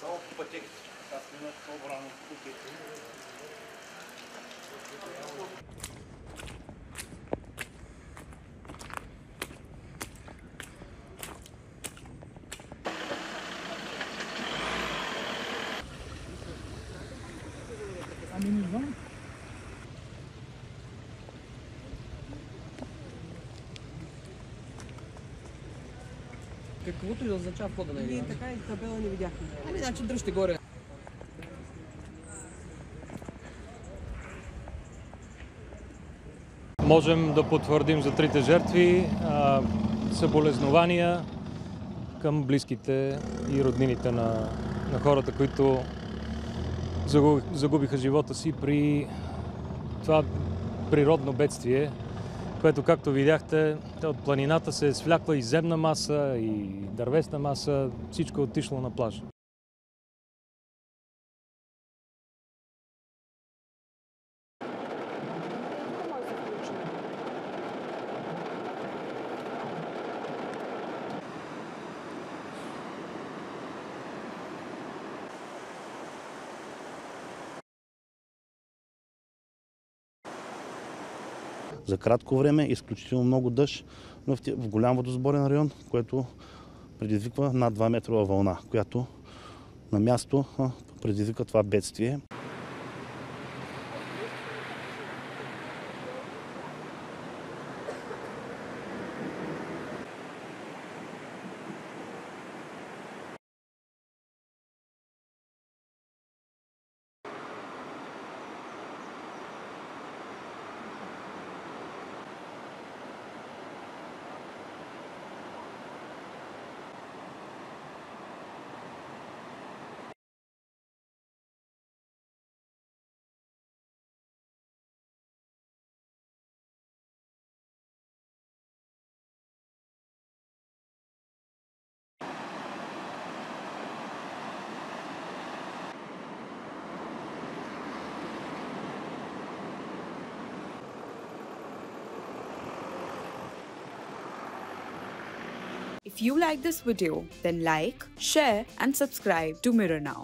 Само по пътеките. Аз минах много рано. Ами не знам. Каквото и да означава входа на игра. Ние така и табела не видяхме. Ами, значи дръжте горе. Можем да потвърдим за трите жертви съболезнования към близките и роднините на хората, които загубиха живота си при това природно бедствие, което, както видяхте, от планината се е свлякла и земна маса, и дървесна маса, всичко е отишло на плажа. За кратко време изключително много дъжд в голям водосборен район, което предизвиква над 2 метрова вълна, която на място предизвика това бедствие. If you like this video, then like, share and subscribe to Mirror Now.